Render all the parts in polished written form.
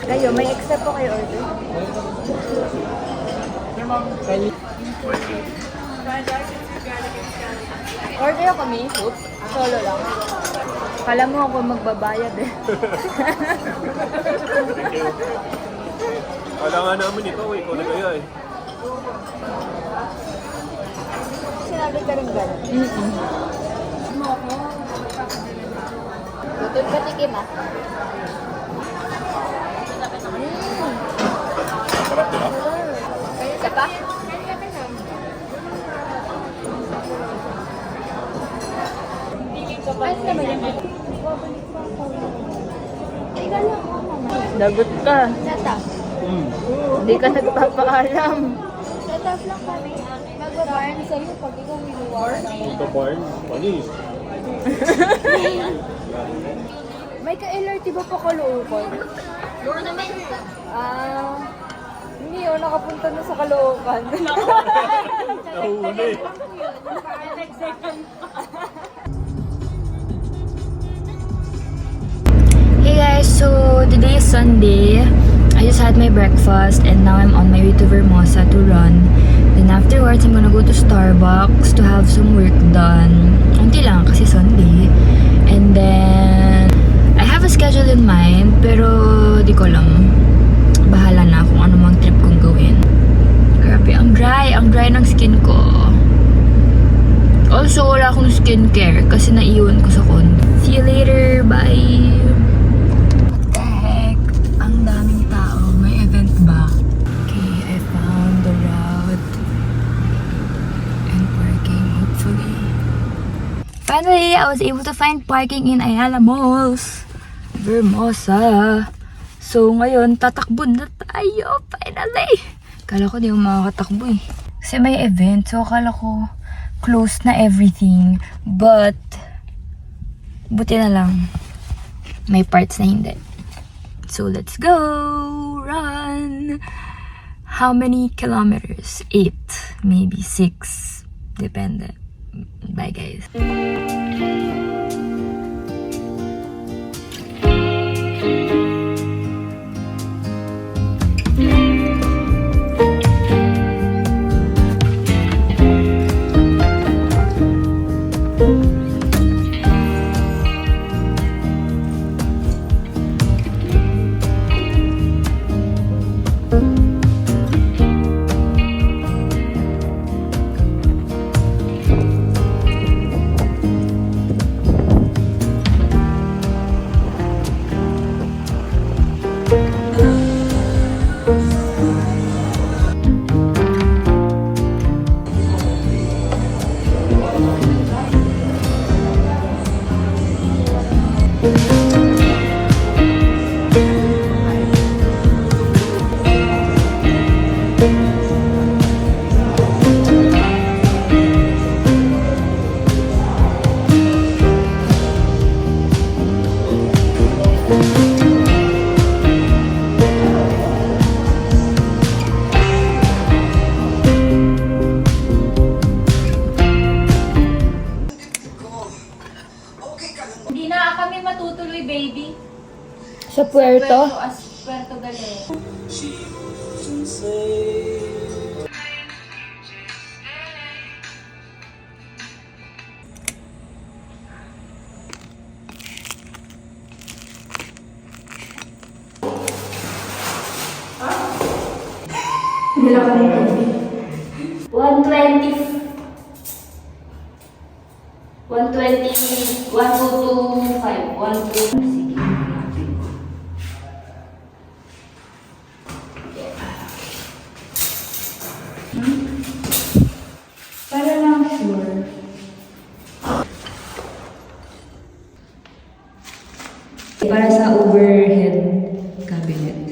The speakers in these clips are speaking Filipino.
Kayo, may extra po kayo order? Order kami, soup. Solo lang. Kala mo ako magbabayad eh. Thank you. Kala nga namin ikaw eh. Ikaw na kaya eh. Sinabi ka rin gano'n. Tutod ka tikim ah. Sarap diba? Isa pa? Ay, naman yan. Lagot ka. Hindi ka nagpapaalam. Tatap lang kami. Magbabarn sa'yo pag ikaw minuwarn. Ito barn. Panis. May ka-LRT ba pa Caloocan? Hindi yun. Nakapunta na sa Caloocan. Nahuli. Hey guys, so today is Sunday. I just had my breakfast and now I'm on my way to Vermosa to run. Then afterwards, I'm gonna go to Starbucks to have some work done. Unti lang kasi Sunday. And then, I have a schedule in mind pero di ko alam. Bahala na kung ano mang trip kong gawin. Grabe, ang dry ng skin ko. Also, wala akong skincare kasi naiwan ko sa condo. See you later, bye! Finally, I was able to find parking in Ayala Malls, Vermosa. So, ngayon, tatakbo na tayo, finally! Kala ko di mo makakatakbo eh. Kasi may event, so kala ko close na everything. But, buti na lang, may parts na hindi. So, let's go! Run! How many kilometers? 8, maybe 6. Depende. Bye guys. Hindi na kami matutuloy, baby. Sa Puerto? Puerto Galera. Bila ka rin kami. 120. 120. 1225. 12. Sige. Para lang sure. Para sa overhead cabinet.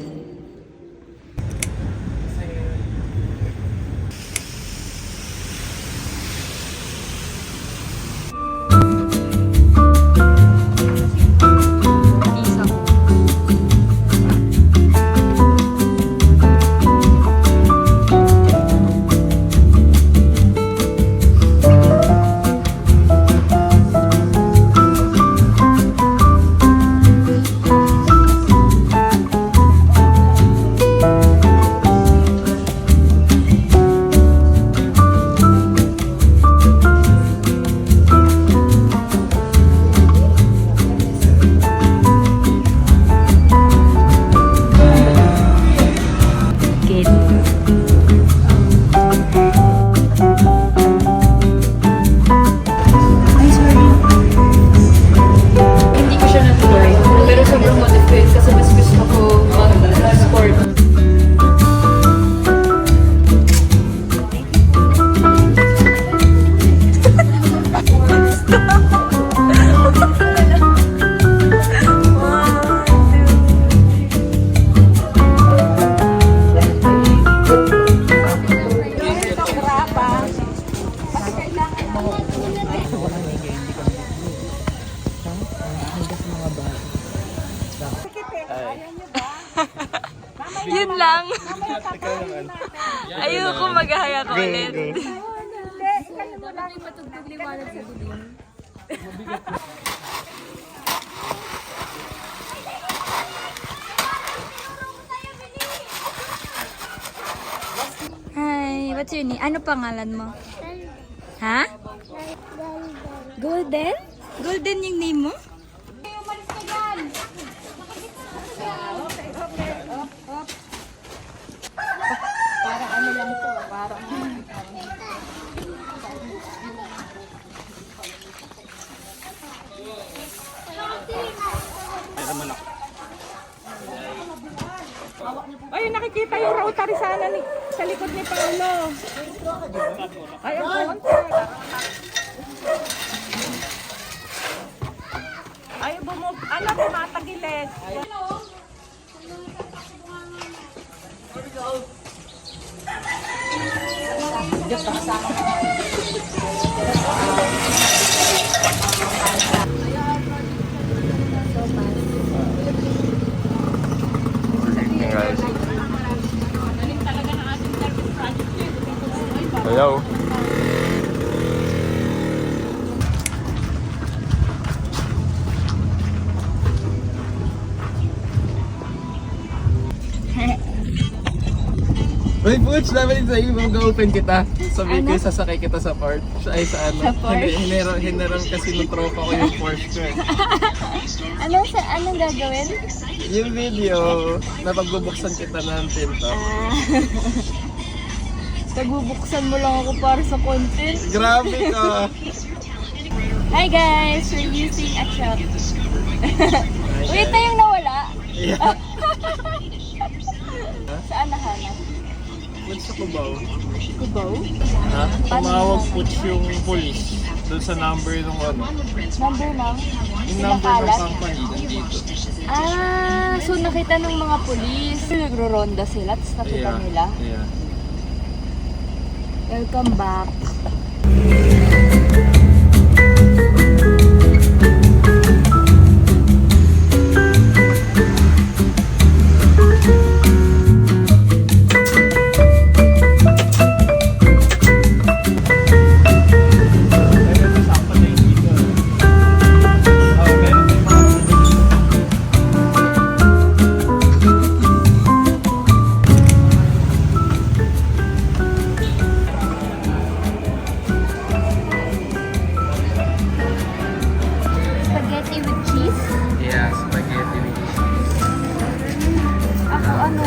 Mag-haya ko ulit. Hi, what's your name? Ano pangalan mo? Ha? Golden? Golden yung name mo? Ay, nakikita yung rotary sana sa likod ni Paolo. Ay, ang konti. Ay, bumatagilid. Hello. Uy, Butch, dapat sa'yo, mag-open kita. Sabi ko, sasakay kita sa Porsche. Ay, sa ano? Hinarang kasi ng tropa ko yung Porsche ko. Anong gagawin? Yung video, na pagbubuksan kita ng pinto. Nagbubuksan mo lang ako para sa content. Grabe ka! Hi guys! We're using a shop. Uy, ito yung nawala. Yeah. Saan nahanap? Butch sa Cubao. Kubaw? Ha? Tumawag Butch yung police. Doon sa number nung ano. Number lang? Yung number ng Pinakalat? company nandito. Ah, so nakita ng mga pulis. Nagro-ronda sila, tapos nakita nila. Yeah. Welcome back. Spaghetti with cheese? Yeah, spaghetti with cheese. Ako ano?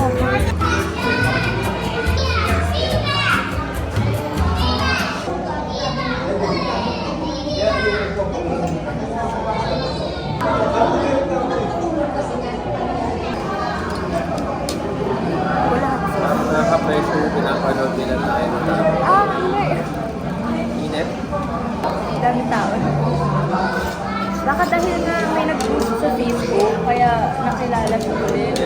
Nakaka-pressure, pinapanood nila tayo na Ah, init. dami tao. Baka dahil na may nag-post sa Facebook, kaya nakilala siya ulit.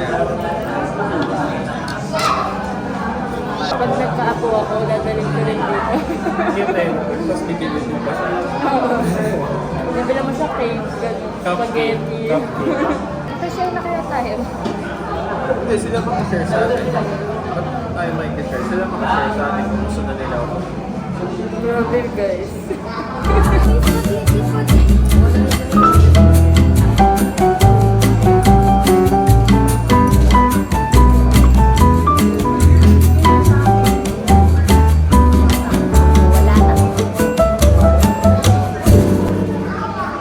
Pag nagka-apo ako, dadalhin ko rin dito. Cute eh. Tapos bibili din pa siya. Oo. Nabila mo sa cake, gano'n, spaghetti. Kasi na kaya tayo. Hindi, sila makashare sa atin. Ba't tayo makikishare? Sila makashare sa atin kung gusto na nila ako. Grabe guys.